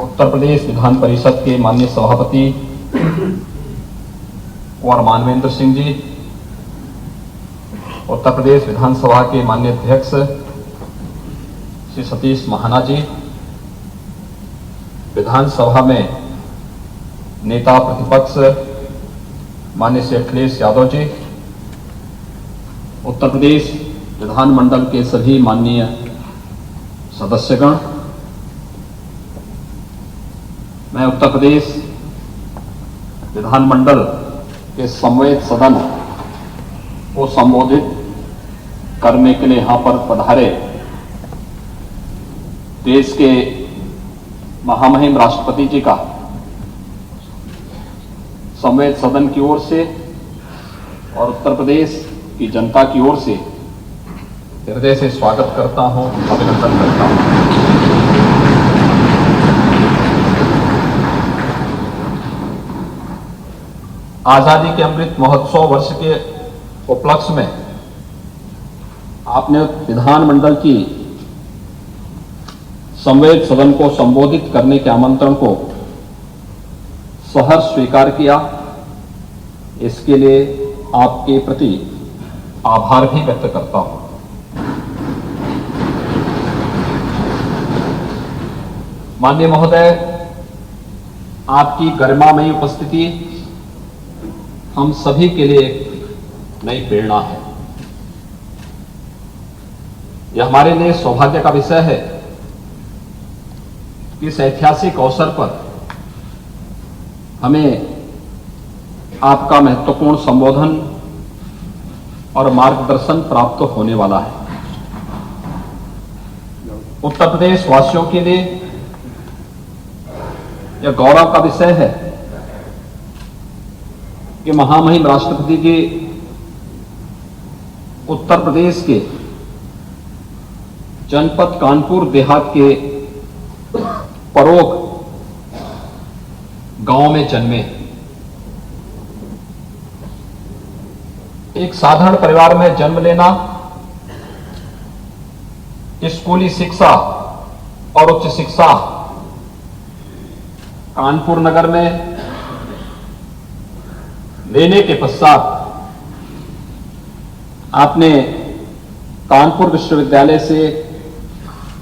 उत्तर प्रदेश विधान परिषद के माननीय सभापति कुंवर मानवेंद्र सिंह जी, उत्तर प्रदेश विधानसभा के माननीय अध्यक्ष श्री सतीश महाना जी, विधानसभा में नेता प्रतिपक्ष माननीय श्री अखिलेश यादव जी, उत्तर प्रदेश विधानमंडल के सभी माननीय सदस्यगण, मैं उत्तर प्रदेश विधानमंडल के समवेत सदन को संबोधित करने के लिए यहां पर पधारे देश के महामहिम राष्ट्रपति जी का समवेत सदन की ओर से और उत्तर प्रदेश की जनता की ओर से हृदय से स्वागत करता हूं, अभिनंदन करता हूं। आजादी के अमृत महोत्सव वर्ष के उपलक्ष्य में आपने विधानमंडल की समवेत सदन को संबोधित करने के आमंत्रण को सहर्ष स्वीकार किया। इसके लिए आपके प्रति आभार भी व्यक्त करता हूं। माननीय महोदय, आपकी गरिमामयी उपस्थिति हम सभी के लिए एक नई प्रेरणा है। यह हमारे लिए सौभाग्य का विषय है कि इस ऐतिहासिक अवसर पर हमें आपका महत्वपूर्ण संबोधन और मार्गदर्शन प्राप्त होने वाला है। उत्तर प्रदेश वासियों के लिए यह गौरव का विषय है कि महामहिम राष्ट्रपति जी उत्तर प्रदेश के जनपद कानपुर देहात के परोग गांव में जन्मे। एक साधारण परिवार में जन्म लेना, स्कूली शिक्षा और उच्च शिक्षा कानपुर नगर में लेने के पश्चात आपने कानपुर विश्वविद्यालय से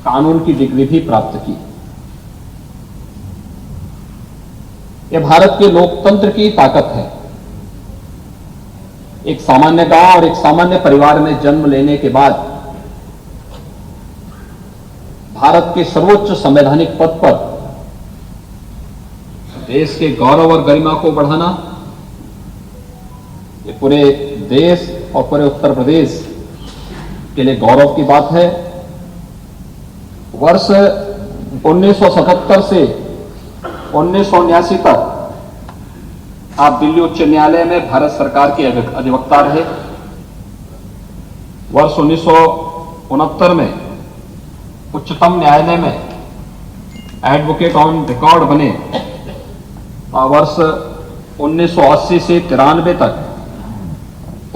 कानून की डिग्री भी प्राप्त की। यह भारत के लोकतंत्र की ताकत है। एक सामान्य गांव और एक सामान्य परिवार में जन्म लेने के बाद भारत के सर्वोच्च संवैधानिक पद पर देश के गौरव और गरिमा को बढ़ाना, ये पूरे देश और पूरे उत्तर प्रदेश के लिए गौरव की बात है। वर्ष 1977 से 1979 तक आप दिल्ली उच्च न्यायालय में भारत सरकार के अधिवक्ता रहे। वर्ष 1969 में उच्चतम न्यायालय में एडवोकेट ऑन रिकॉर्ड बने और वर्ष 1980 से 93 तक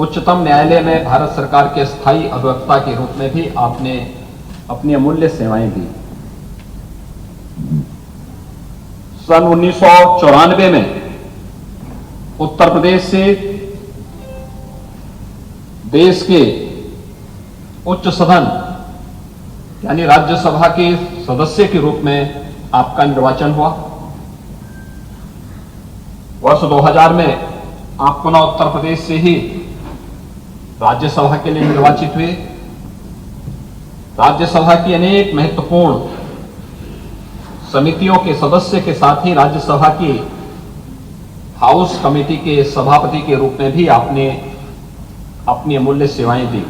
उच्चतम न्यायालय में भारत सरकार के स्थायी अधिवक्ता के रूप में भी आपने अपनी अमूल्य सेवाएं दी। सन 1994 में उत्तर प्रदेश से देश के उच्च सदन यानी राज्यसभा के सदस्य के रूप में आपका निर्वाचन हुआ। वर्ष 2000 में आप पुनः उत्तर प्रदेश से ही राज्यसभा के लिए निर्वाचित हुए। राज्यसभा की अनेक महत्वपूर्ण समितियों के सदस्य के साथ ही राज्यसभा की हाउस कमेटी के सभापति के रूप में भी आपने अपनी अमूल्य सेवाएं दी।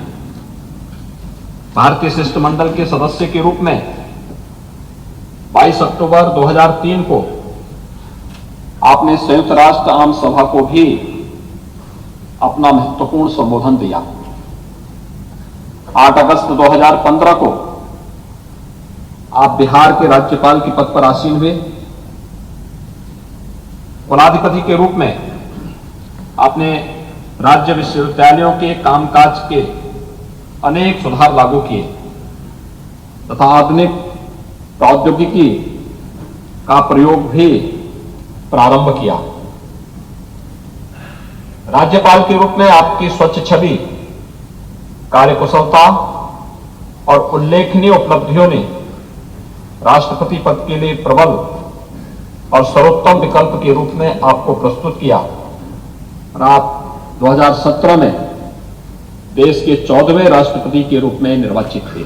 भारतीय शिष्टमंडल के सदस्य के रूप में 22 अक्टूबर 2003 को आपने संयुक्त राष्ट्र आम सभा को भी अपना महत्वपूर्ण संबोधन दिया। 8 अगस्त 2015 को आप बिहार के राज्यपाल के पद पर आसीन हुए। कुलाधिपति के रूप में आपने राज्य विश्वविद्यालयों के कामकाज के अनेक सुधार लागू किए तथा आधुनिक प्रौद्योगिकी का प्रयोग भी प्रारंभ किया। राज्यपाल के रूप में आपकी स्वच्छ छवि, कार्यकुशलता और उल्लेखनीय उपलब्धियों ने राष्ट्रपति पद के लिए प्रबल और सर्वोत्तम विकल्प के रूप में आपको प्रस्तुत किया और आप 2017 में देश के 14वें राष्ट्रपति के रूप में निर्वाचित थे।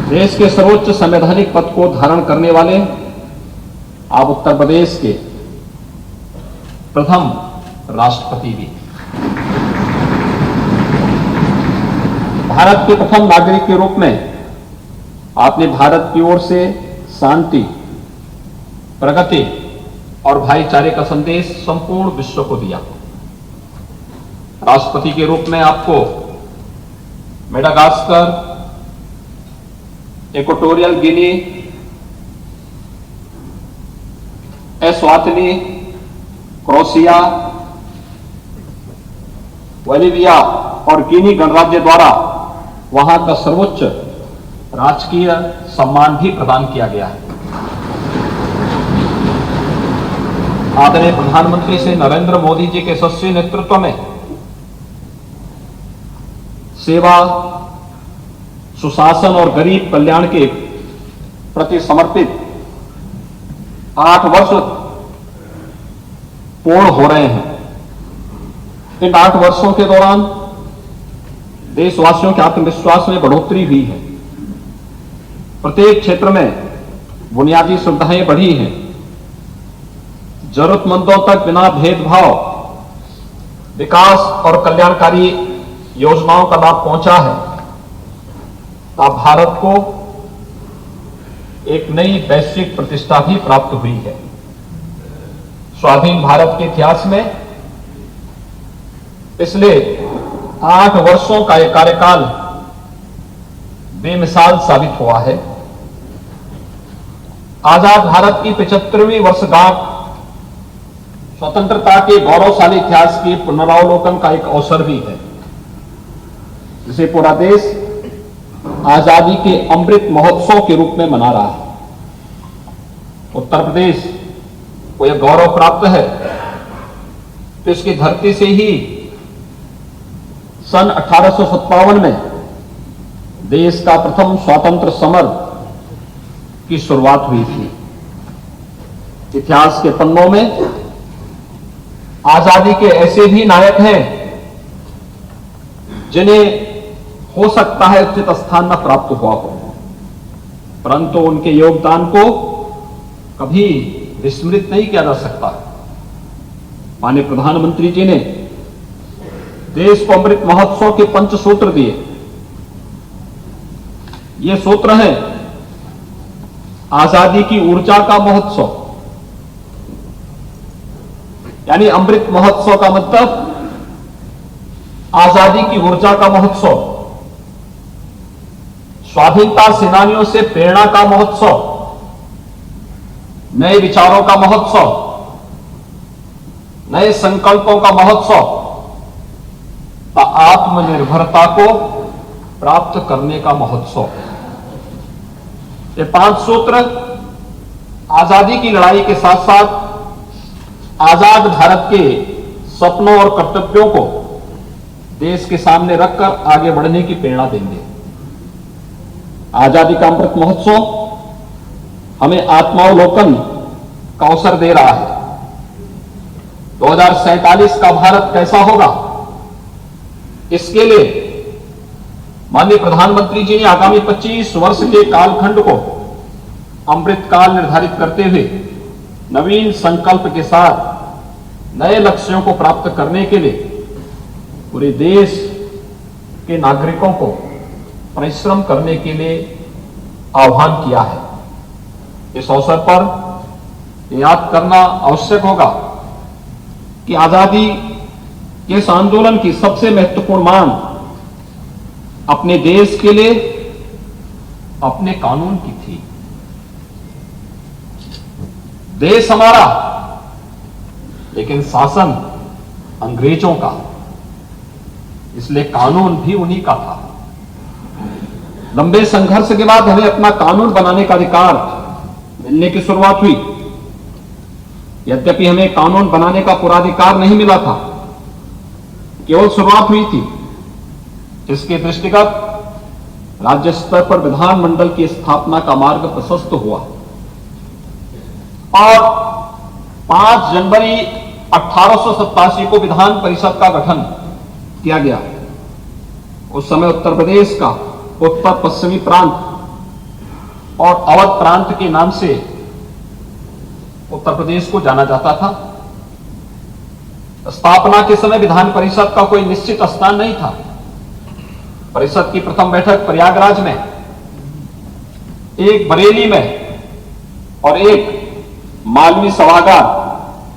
देश के सर्वोच्च संवैधानिक पद को धारण करने वाले आप उत्तर प्रदेश के प्रथम राष्ट्रपति भी, भारत के प्रथम नागरिक के रूप में आपने भारत की ओर से शांति, प्रगति और भाईचारे का संदेश संपूर्ण विश्व को दिया। राष्ट्रपति के रूप में आपको Madagascar, Equatorial Guinea, Eswatini, Croatia, Bolivia और गिनी गणराज्य द्वारा वहां का सर्वोच्च राजकीय सम्मान भी प्रदान किया गया है। आदरणीय प्रधानमंत्री श्री नरेंद्र मोदी जी के यशस्वी नेतृत्व में सेवा, सुशासन और गरीब कल्याण के प्रति समर्पित 8 वर्ष पूर्ण हो रहे हैं। इन 8 वर्षों के दौरान देशवासियों के आत्मविश्वास में बढ़ोतरी हुई है। प्रत्येक क्षेत्र में बुनियादी सुविधाएं बढ़ी हैं। जरूरतमंदों तक बिना भेदभाव विकास और कल्याणकारी योजनाओं का लाभ पहुंचा है। अब भारत को एक नई वैश्विक प्रतिष्ठा भी प्राप्त हुई है। स्वाधीन भारत के इतिहास में पिछले 8 वर्षों का यह कार्यकाल बेमिसाल साबित हुआ है। आजाद भारत की 75वीं वर्षगांठ स्वतंत्रता के गौरवशाली इतिहास के पुनरावलोकन का एक अवसर भी है, जिसे पूरा देश आजादी के अमृत महोत्सव के रूप में मना रहा है। उत्तर प्रदेश को यह गौरव प्राप्त है तो इसकी धरती से ही सन 1857 में देश का प्रथम स्वतंत्र समर की शुरुआत हुई थी। इतिहास के पन्नों में आजादी के ऐसे भी नायक हैं जिन्हें हो सकता है उचित स्थान न प्राप्त हुआ हो, परंतु उनके योगदान को कभी विस्मृत नहीं किया जा सकता। माननीय प्रधानमंत्री जी ने देश को अमृत महोत्सव के 5 सूत्र दिए। ये सूत्र है आजादी की ऊर्जा का महोत्सव, यानी अमृत महोत्सव का मतलब आजादी की ऊर्जा का महोत्सव, स्वाधीनता सेनानियों से प्रेरणा का महोत्सव, नए विचारों का महोत्सव, नए संकल्पों का महोत्सव, आत्मनिर्भरता को प्राप्त करने का महोत्सव। ये 5 सूत्र आजादी की लड़ाई के साथ साथ आजाद भारत के सपनों और कर्तव्यों को देश के सामने रखकर आगे बढ़ने की प्रेरणा देंगे। आजादी का अमृत महोत्सव हमें आत्मावलोकन का अवसर दे रहा है। 2047 का भारत कैसा होगा, इसके लिए माननीय प्रधानमंत्री जी ने आगामी 25 वर्ष के कालखंड को अमृत काल निर्धारित करते हुए नवीन संकल्प के साथ नए लक्ष्यों को प्राप्त करने के लिए पूरे देश के नागरिकों को परिश्रम करने के लिए आह्वान किया है। इस अवसर पर याद करना आवश्यक होगा कि आजादी के इस आंदोलन की सबसे महत्वपूर्ण मांग अपने देश के लिए अपने कानून की थी। देश हमारा, लेकिन शासन अंग्रेजों का, इसलिए कानून भी उन्हीं का था। लंबे संघर्ष के बाद हमें अपना कानून बनाने का अधिकार मिलने की शुरुआत हुई। यद्यपि हमें कानून बनाने का पूरा अधिकार नहीं मिला था, केवल शुरुआत हुई थी, जिसके दृष्टिगत राज्य स्तर पर विधानमंडल की स्थापना का मार्ग प्रशस्त हुआ और 5 जनवरी 1887 को विधान परिषद का गठन किया गया। उस समय उत्तर प्रदेश का उत्तर पश्चिमी प्रांत और अवध प्रांत के नाम से उत्तर प्रदेश को जाना जाता था। स्थापना के समय विधान परिषद का कोई निश्चित स्थान नहीं था। परिषद की प्रथम बैठक प्रयागराज में, एक बरेली में और एक मालवी सभागार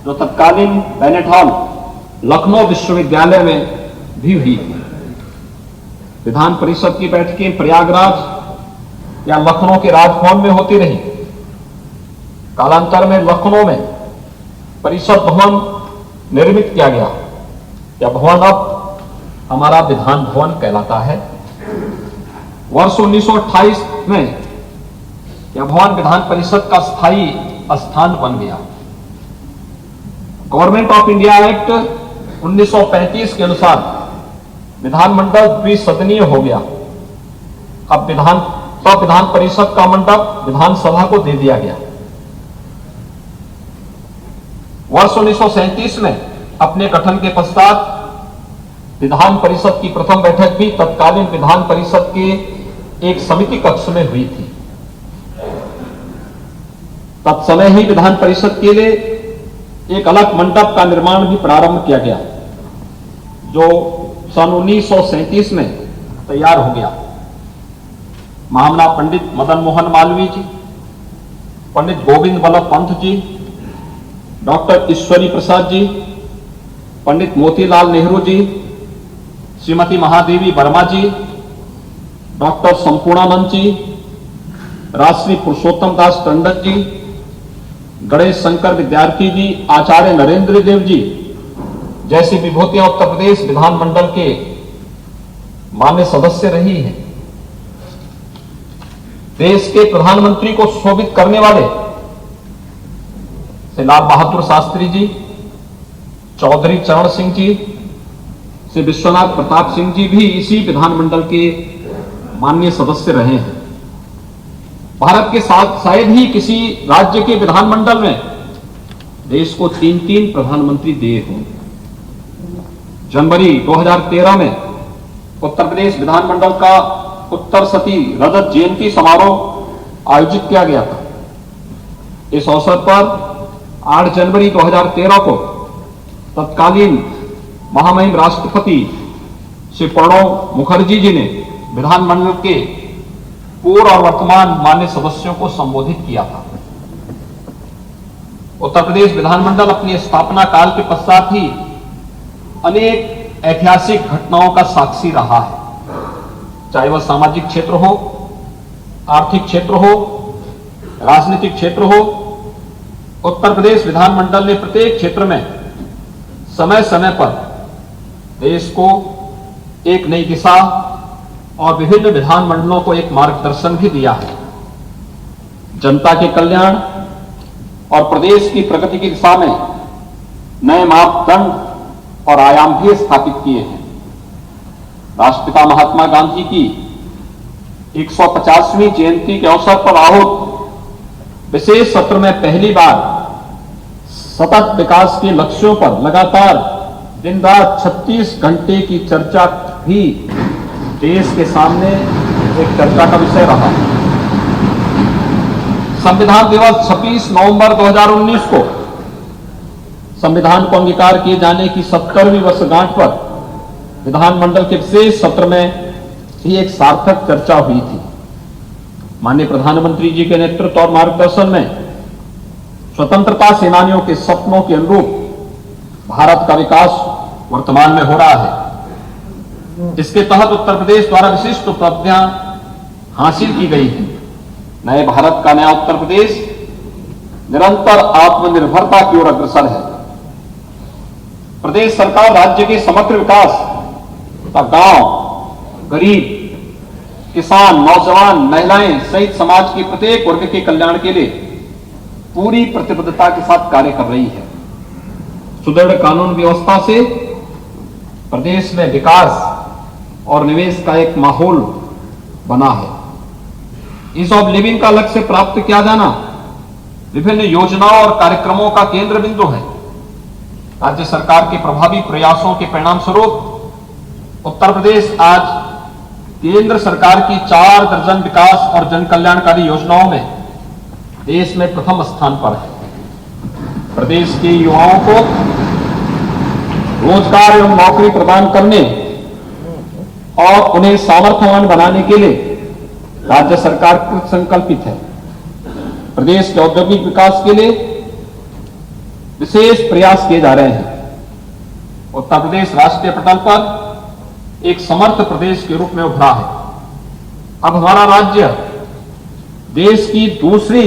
जो तत्कालीन बैनेट हॉल लखनऊ विश्वविद्यालय में भी हुई थी। विधान परिषद की बैठकें प्रयागराज या लखनऊ के राजभवन में होती रही। कालांतर में लखनऊ में परिषद भवन निर्मित किया गया। यह भवन अब हमारा विधान भवन कहलाता है। वर्ष 1928 में यह भवन विधान परिषद का स्थायी स्थान बन गया। गवर्नमेंट ऑफ इंडिया एक्ट 1935 के अनुसार विधानमंडल द्विसदनीय हो गया। अब विधान परिषद का मंडप विधानसभा को दे दिया गया। वर्ष 1937 में अपने गठन के पश्चात विधान परिषद की प्रथम बैठक भी तत्कालीन विधान परिषद के एक समिति कक्ष में हुई थी। तत्समय ही विधान परिषद के लिए एक अलग मंडप का निर्माण भी प्रारंभ किया गया, जो सन 1937 में तैयार हो गया। महामना पंडित मदन मोहन मालवीय जी, पंडित गोविंद बल्लभ पंत जी, डॉक्टर ईश्वरी प्रसाद जी, पंडित मोतीलाल नेहरू जी, श्रीमती महादेवी वर्मा जी, डॉक्टर संपूर्णानंद जी, राष्ट्री पुरुषोत्तम दास टंडन जी, गणेश शंकर विद्यार्थी जी, आचार्य नरेंद्र देव जी जैसी विभूतियां उत्तर प्रदेश विधानमंडल के मान्य सदस्य रही हैं। देश के प्रधानमंत्री को शोभित करने वाले श्री लाल बहादुर शास्त्री जी, चौधरी चरण सिंह जी, श्री विश्वनाथ प्रताप सिंह जी भी इसी विधानमंडल के माननीय सदस्य रहे हैं। भारत के साथ शायद ही किसी राज्य के विधानमंडल में देश को 3-3 प्रधानमंत्री दिए हों। जनवरी 2013 में उत्तर प्रदेश विधानमंडल का उत्तर सती रजत जयंती समारोह आयोजित किया गया था। इस अवसर पर 8 जनवरी 2013 को तत्कालीन महामहिम राष्ट्रपति श्री प्रणब मुखर्जी जी ने विधानमंडल के पूर्व और वर्तमान मान्य सदस्यों को संबोधित किया था। उत्तर प्रदेश विधानमंडल अपनी स्थापना काल के पश्चात ही अनेक ऐतिहासिक घटनाओं का साक्षी रहा है, चाहे वह सामाजिक क्षेत्र हो, आर्थिक क्षेत्र हो, राजनीतिक क्षेत्र हो। उत्तर प्रदेश विधानमंडल ने प्रत्येक क्षेत्र में समय समय पर देश को एक नई दिशा और विभिन्न विधानमंडलों को एक मार्गदर्शन भी दिया है। जनता के कल्याण और प्रदेश की प्रगति की दिशा में नए मापदंड और आयाम भी स्थापित किए हैं। राष्ट्रपिता महात्मा गांधी की 150वीं जयंती के अवसर पर आहूत विशेष सत्र में पहली बार सतत विकास के लक्ष्यों पर लगातार दिन रात 36 घंटे की चर्चा भी देश के सामने एक चर्चा का विषय रहा। संविधान दिवस 26 नवंबर 2019 को संविधान को अंगीकार किए जाने की 70वीं वर्षगांठ पर विधानमंडल के विशेष सत्र में भी एक सार्थक चर्चा हुई थी। माननीय प्रधानमंत्री जी के नेतृत्व और मार्गदर्शन में स्वतंत्रता सेनानियों के सपनों के अनुरूप भारत का विकास वर्तमान में हो रहा है। इसके तहत उत्तर प्रदेश द्वारा विशिष्ट उपलब्धियां हासिल की गई हैं। नए भारत का नया उत्तर प्रदेश निरंतर आत्मनिर्भरता की ओर अग्रसर है। प्रदेश सरकार राज्य के समग्र विकास तथा गांव, गरीब, किसान, नौजवान, महिलाएं सहित समाज के प्रत्येक वर्ग के कल्याण के लिए पूरी प्रतिबद्धता के साथ कार्य कर रही है। सुदृढ़ कानून व्यवस्था से प्रदेश में विकास और निवेश का एक माहौल बना है। ईज ऑफ लिविंग का लक्ष्य प्राप्त किया जाना विभिन्न योजनाओं और कार्यक्रमों का केंद्र बिंदु है। राज्य सरकार के प्रभावी प्रयासों के परिणाम स्वरूप उत्तर प्रदेश आज केंद्र सरकार की 4 दर्जन विकास और जन कल्याणकारी योजनाओं में देश में प्रथम स्थान पर है। प्रदेश के युवाओं को रोजगार एवं नौकरी प्रदान करने और उन्हें सामर्थ्यवान बनाने के लिए राज्य सरकार कृत संकल्पित है। प्रदेश के औद्योगिक विकास के लिए विशेष प्रयास किए जा रहे हैं। उत्तर प्रदेश राष्ट्रीय पटल पर एक समर्थ प्रदेश के रूप में उभरा है। अब हमारा राज्य देश की दूसरी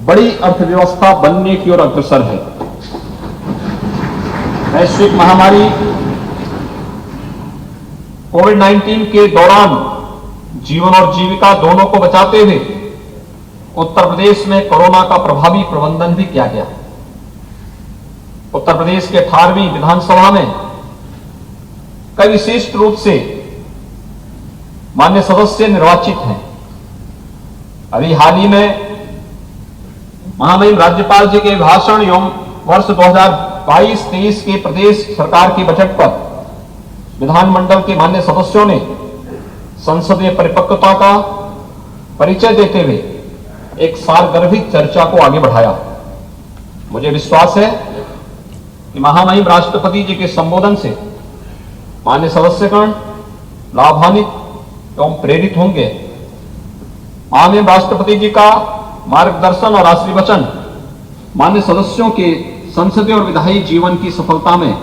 बड़ी अर्थव्यवस्था बनने की ओर अग्रसर है। वैश्विक महामारी कोविड-19 के दौरान जीवन और जीविका दोनों को बचाते हुए उत्तर प्रदेश में कोरोना का प्रभावी प्रबंधन भी किया गया। उत्तर प्रदेश के 18वीं विधानसभा में कई विशिष्ट रूप से मान्य सदस्य निर्वाचित हैं। अभी हाल ही में महामहिम राज्यपाल जी के भाषण एवं वर्ष 2022-23 के प्रदेश सरकार के बजट पर विधानमंडल के मान्य सदस्यों ने संसदीय परिपक्वता का परिचय देते हुए एक सारगर्भित चर्चा को आगे बढ़ाया। मुझे विश्वास है कि महामहिम राष्ट्रपति जी के संबोधन से मान्य सदस्यगण लाभान्वित एवं प्रेरित होंगे। महामहिम राष्ट्रपति जी का मार्गदर्शन और आशीर्वचन मान्य सदस्यों के संसदीय और विधायी जीवन की सफलता में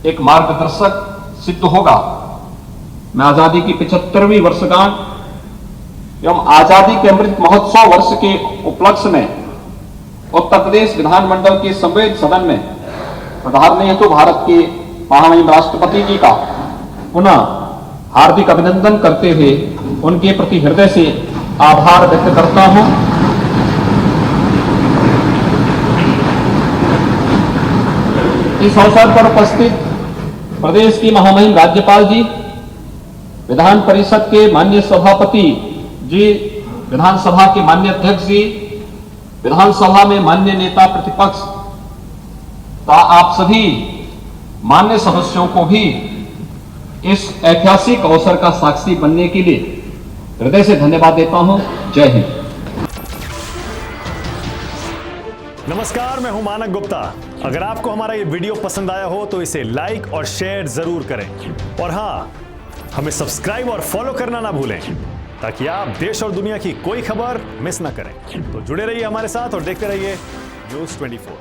एक मार्गदर्शक सिद्ध होगा। मैं आजादी की 75वीं वर्षगांठ एवं आजादी के अमृत महोत्सव वर्ष के उपलक्ष्य में उत्तर प्रदेश विधानमंडल के संवेद सदन में पधारने हेतु भारत के महामहिम राष्ट्रपति जी का पुनः हार्दिक अभिनंदन करते हुए उनके प्रति हृदय से आभार व्यक्त करता हूं। इस अवसर पर उपस्थित प्रदेश की महामहिम राज्यपाल जी, विधान परिषद के माननीय सभापति जी, विधानसभा के माननीय अध्यक्ष जी, विधानसभा में माननीय नेता प्रतिपक्ष का आप सभी मान्य सदस्यों को भी इस ऐतिहासिक अवसर का साक्षी बनने के लिए हृदय से धन्यवाद देता हूं। जय हिंद। नमस्कार, मैं हूं मानक गुप्ता। अगर आपको हमारा ये वीडियो पसंद आया हो तो इसे लाइक और शेयर जरूर करें और हां, हमें सब्सक्राइब और फॉलो करना ना भूलें ताकि आप देश और दुनिया की कोई खबर मिस ना करें। तो जुड़े रहिए हमारे साथ और देखते रहिए न्यूज़ 24।